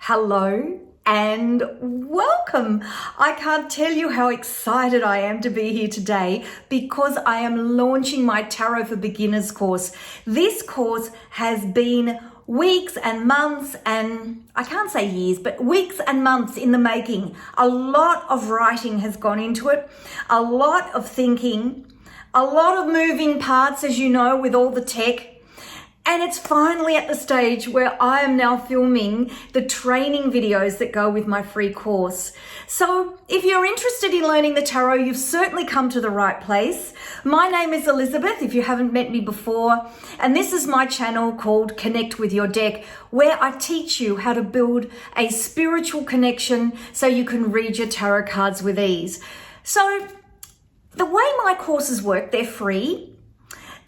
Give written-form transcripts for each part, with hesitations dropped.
Hello and welcome. I can't tell you how excited I am to be here today because I am launching my Tarot for Beginners course. This course has been weeks and months and I can't say years, but weeks and months in the making. A lot of writing has gone into it, a lot of thinking, a lot of moving parts, as you know, with all the tech. And it's finally at the stage where I am now filming the training videos that go with my free course. So if you're interested in learning the tarot, you've certainly come to the right place. My name is Elizabeth, if you haven't met me before, and this is my channel called Connect with Your Deck, where I teach you how to build a spiritual connection so you can read your tarot cards with ease. So the way my courses work, they're free.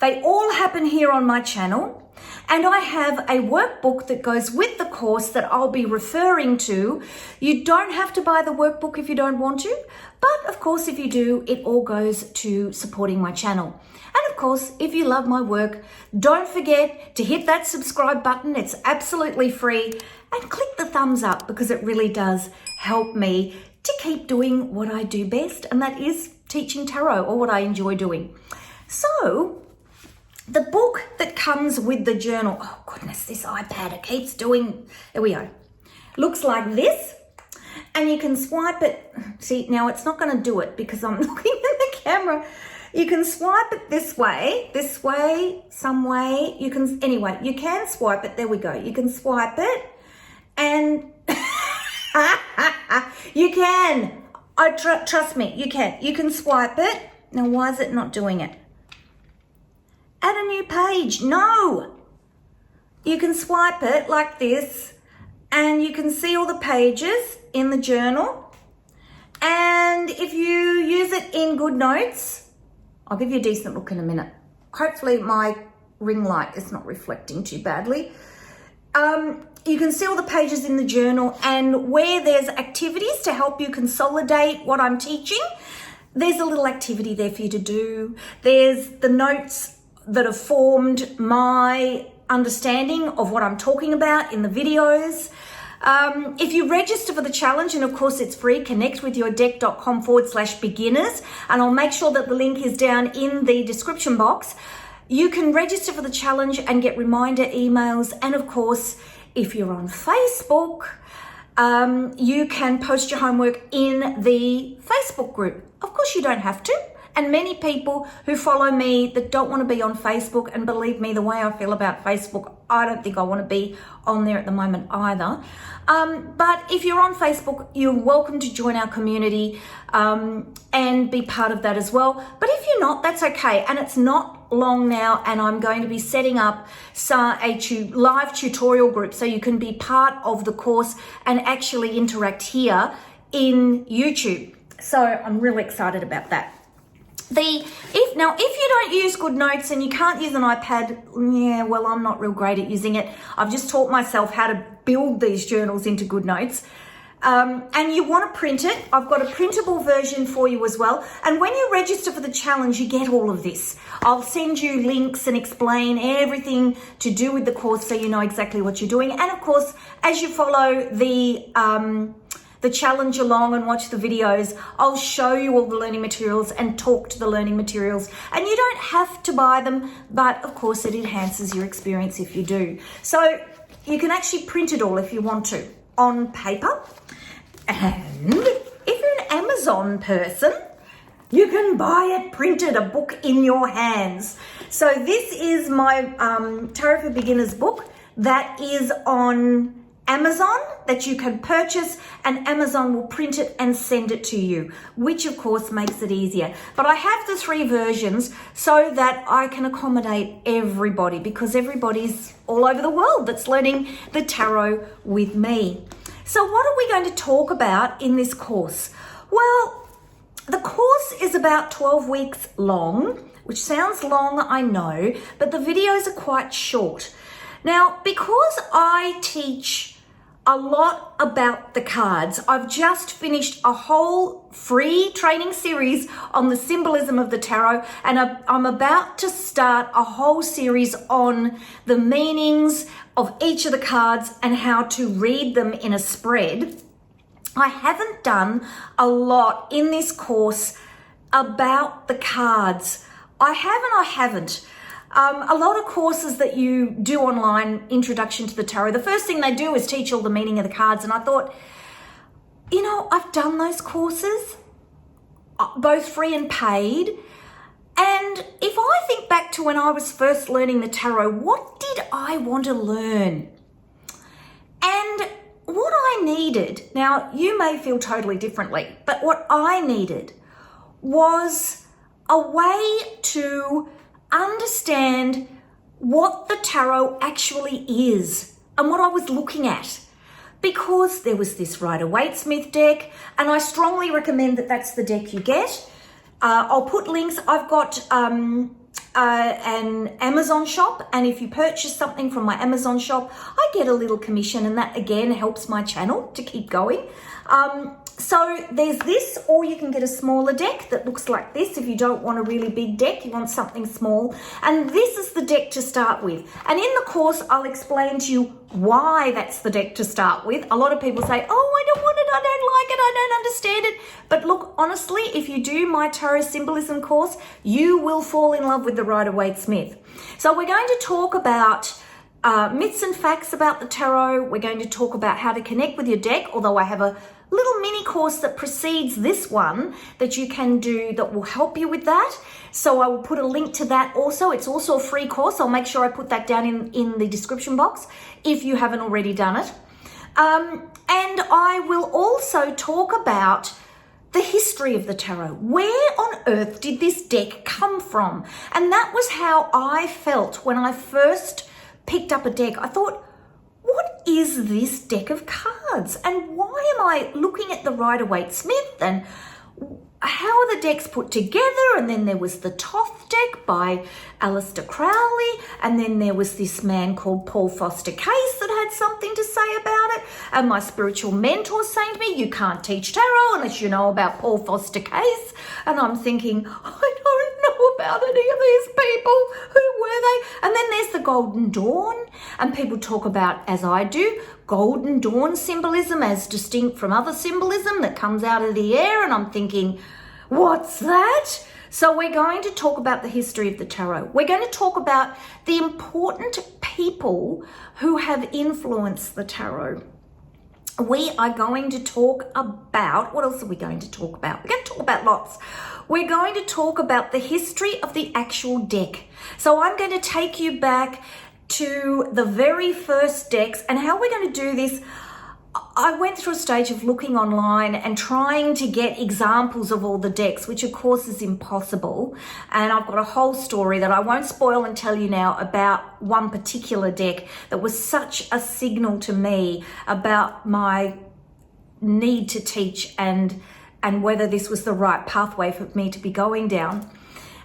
They all happen here on my channel. And I have a workbook that goes with the course that I'll be referring to. You don't have to buy the workbook if you don't want to, but of course, if you do, it all goes to supporting my channel. And of course, if you love my work, don't forget to hit that subscribe button. It's absolutely free, and click the thumbs up because it really does help me to keep doing what I do best, and that is teaching tarot, or what I enjoy doing. So, the book that comes with the journal, oh goodness, this iPad, it keeps doing, there we go. Looks like this, and you can swipe it. See, now it's not going to do it because I'm looking at the camera. You can swipe it this way, some way. You can, anyway, you can swipe it. There we go. You can swipe it, and you can. Trust me, you can. You can swipe it. Now, why is it not doing it? Add a new page. No. You can swipe it like this and you can see all the pages in the journal. And if you use it in GoodNotes, I'll give you a decent look in a minute. Hopefully my ring light is not reflecting too badly. You can see all the pages in the journal, and where there's activities to help you consolidate what I'm teaching, there's a little activity there for you to do. There's the notes that have formed my understanding of what I'm talking about in the videos. If you register for the challenge, and of course it's free, connectwithyourdeck.com/beginners, and I'll make sure that the link is down in the description box. You can register for the challenge and get reminder emails. And of course, if you're on Facebook, you can post your homework in the Facebook group. Of course, you don't have to. And many people who follow me that don't want to be on Facebook, and believe me, the way I feel about Facebook, I don't think I want to be on there at the moment either. But if you're on Facebook, you're welcome to join our community and be part of that as well. But if you're not, that's okay. And it's not long now, and I'm going to be setting up a live tutorial group so you can be part of the course and actually interact here in YouTube. So I'm really excited about that. If you don't use GoodNotes and you can't use an iPad, yeah, well, I'm not real great at using it. I've just taught myself how to build these journals into GoodNotes. And you want to print it. I've got a printable version for you as well. And when you register for the challenge, you get all of this. I'll send you links and explain everything to do with the course so you know exactly what you're doing. And of course, as you follow the challenge along and watch the videos, I'll show you all the learning materials and talk to the learning materials. And you don't have to buy them, but of course it enhances your experience if you do. So you can actually print it all if you want to on paper. And if you're an Amazon person, you can buy it printed, a book in your hands. So this is my Tarot for Beginners book that is on Amazon, that you can purchase, and Amazon will print it and send it to you, which of course makes it easier. But I have the 3 versions so that I can accommodate everybody, because everybody's all over the world that's learning the tarot with me. So what are we going to talk about in this course? Well, the course is about 12 weeks long, which sounds long, I know, but the videos are quite short. Now, because I teach a lot about the cards. I've just finished a whole free training series on the symbolism of the tarot, and I'm about to start a whole series on the meanings of each of the cards and how to read them in a spread. I haven't done a lot in this course about the cards. I haven't. A lot of courses that you do online, Introduction to the Tarot, the first thing they do is teach all the meaning of the cards. And I thought, you know, I've done those courses, both free and paid. And if I think back to when I was first learning the tarot, what did I want to learn? And what I needed, now you may feel totally differently, but what I needed was a way to understand what the tarot actually is and what I was looking at, because there was this Rider-Waite Smith deck, and I strongly recommend that that's the deck you get. I'll put links. I've got an Amazon shop, and if you purchase something from my Amazon shop, I get a little commission, and that again helps my channel to keep going. So there's this, or you can get a smaller deck that looks like this. If you don't want a really big deck, you want something small. And this is the deck to start with. And in the course, I'll explain to you why that's the deck to start with. A lot of people say, oh, I don't want it, I don't like it, I don't understand it. But look, honestly, if you do my Tarot Symbolism course, you will fall in love with the Rider-Waite Smith. So we're going to talk about myths and facts about the tarot. We're going to talk about how to connect with your deck, although I have a little mini course that precedes this one that you can do that will help you with that. So I will put a link to that also. It's also a free course. I'll make sure I put that down in the description box if you haven't already done it. And I will also talk about the history of the tarot. Where on earth did this deck come from? And that was how I felt when I first picked up a deck. I thought, what is this deck of cards? And why am I looking at the Rider-Waite Smith? And how are the decks put together? And then there was the Toth deck by Aleister Crowley. And then there was this man called Paul Foster Case that had something to say about it. And my spiritual mentor saying to me, you can't teach tarot unless you know about Paul Foster Case. And I'm thinking, I don't know about any of these people. Who were they? And then there's the Golden Dawn. And people talk about, as I do, Golden Dawn symbolism as distinct from other symbolism that comes out of the air. And I'm thinking, what's that? So we're going to talk about the history of the tarot. We're going to talk about the important people who have influenced the tarot. We are going to talk about, what else are we going to talk about? We're going to talk about lots. We're going to talk about the history of the actual deck. So I'm going to take you back to the very first decks, and how we're going to do this. I went through a stage of looking online and trying to get examples of all the decks, which of course is impossible. And I've got a whole story that I won't spoil and tell you now about one particular deck that was such a signal to me about my need to teach and whether this was the right pathway for me to be going down.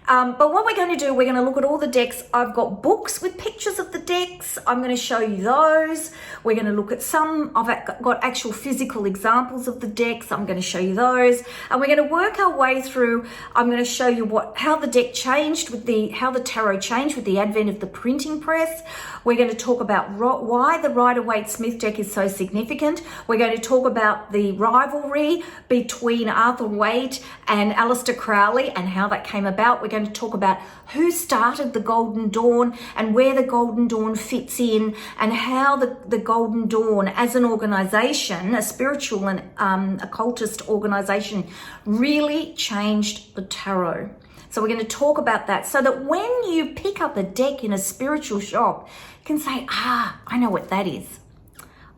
But what we're going to do, we're going to look at all the decks. I've got books with pictures of the decks. I'm going to show you those. We're going to look at some. I've got actual physical examples of the decks. I'm going to show you those. And we're going to work our way through. I'm going to show you how the deck changed how the tarot changed with the advent of the printing press. We're going to talk about why the Rider-Waite Smith deck is so significant. We're going to talk about the rivalry between Arthur Waite and Aleister Crowley and how that came about. We're going to talk about who started the Golden Dawn and where the Golden Dawn fits in, and how the Golden Dawn as an organization, a spiritual and occultist organization, really changed the tarot. So we're going to talk about that so that when you pick up a deck in a spiritual shop, you can say, I know what that is.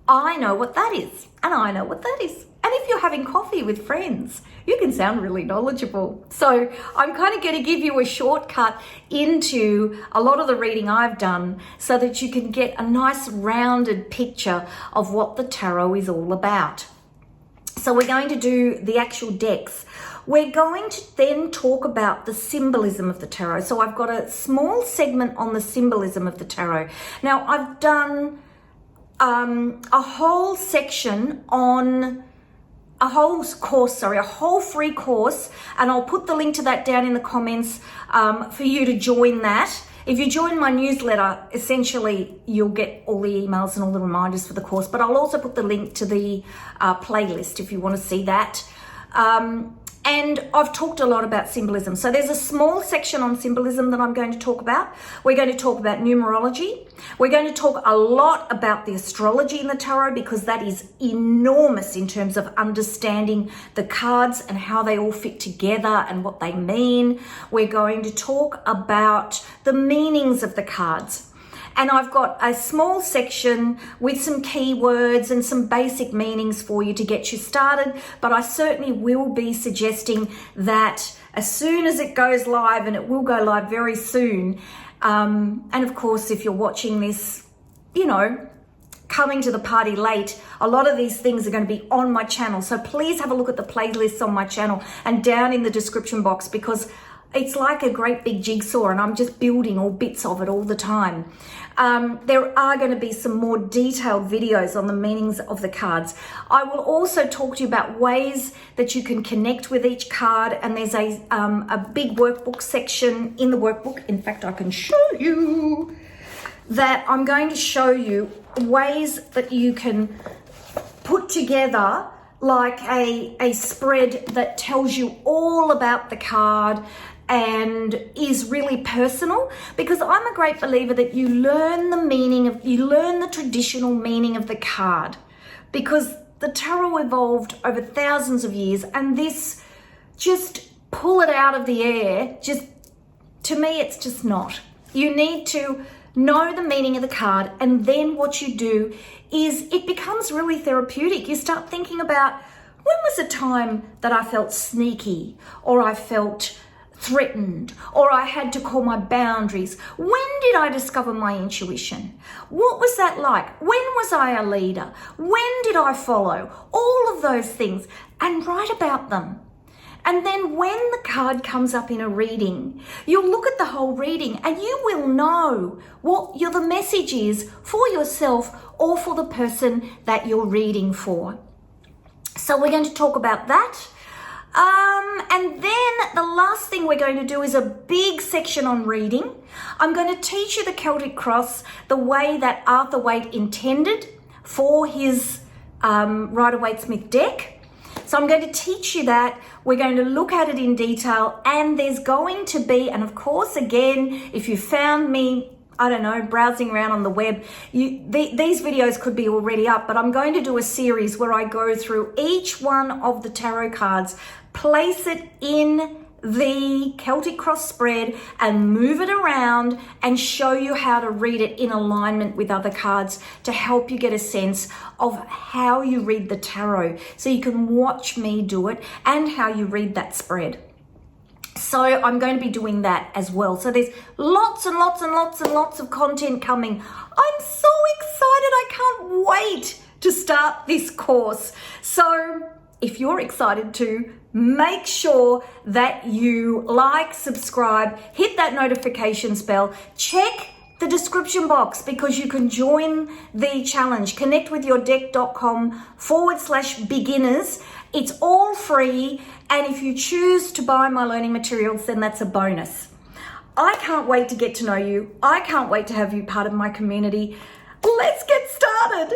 I know what that is. And I know what that is. And if you're having coffee with friends, you can sound really knowledgeable. So I'm kind of going to give you a shortcut into a lot of the reading I've done so that you can get a nice rounded picture of what the tarot is all about. So we're going to do the actual decks. We're going to then talk about the symbolism of the tarot. So I've got a small segment on the symbolism of the tarot. Now I've done a whole section on a whole free course, and I'll put the link to that down in the comments for you to join that. If you join my newsletter, essentially you'll get all the emails and all the reminders for the course, but I'll also put the link to the playlist if you want to see that. And I've talked a lot about symbolism. So there's a small section on symbolism that I'm going to talk about. We're going to talk about numerology. We're going to talk a lot about the astrology in the tarot, because that is enormous in terms of understanding the cards and how they all fit together and what they mean. We're going to talk about the meanings of the cards. And I've got a small section with some keywords and some basic meanings for you to get you started. But I certainly will be suggesting that as soon as it goes live, and it will go live very soon. And of course, if you're watching this, you know, coming to the party late, a lot of these things are going to be on my channel. So please have a look at the playlists on my channel and down in the description box, because it's like a great big jigsaw and I'm just building all bits of it all the time. There are going to be some more detailed videos on the meanings of the cards. I will also talk to you about ways that you can connect with each card, and there's a big workbook section in the workbook. In fact, I can show you that. I'm going to show you ways that you can put together like a spread that tells you all about the card and is really personal, because I'm a great believer that you learn the traditional meaning of the card, because the tarot evolved over thousands of years, and this, just pull it out of the air, just, to me, it's just not. You need to know the meaning of the card, and then what you do is it becomes really therapeutic. You start thinking about, when was a time that I felt sneaky, or I felt threatened, or I had to call my boundaries? When did I discover my intuition? What was that like? When was I a leader? When did I follow? All of those things, and write about them. And then when the card comes up in a reading, you'll look at the whole reading and you will know what the message is for yourself or for the person that you're reading for. So we're going to talk about that. And then the last thing we're going to do is a big section on reading. I'm going to teach you the Celtic Cross the way that Arthur Waite intended for his Rider-Waite-Smith deck. So I'm going to teach you that. We're going to look at it in detail, and there's going to be, and of course, again, if you found me, I don't know, browsing around on the web, these videos could be already up, but I'm going to do a series where I go through each one of the tarot cards, place it in the Celtic Cross spread and move it around and show you how to read it in alignment with other cards to help you get a sense of how you read the tarot, so you can watch me do it and how you read that spread. So I'm going to be doing that as well. So there's lots and lots and lots and lots of content coming. I'm so excited. I can't wait to start this course. So if you're excited too, make sure that you like, subscribe, hit that notifications bell, check the description box, because you can join the challenge. connectwithyourdeck.com/beginners. It's all free, and if you choose to buy my learning materials, then that's a bonus. I can't wait to get to know you. I can't wait to have you part of my community. Let's get started.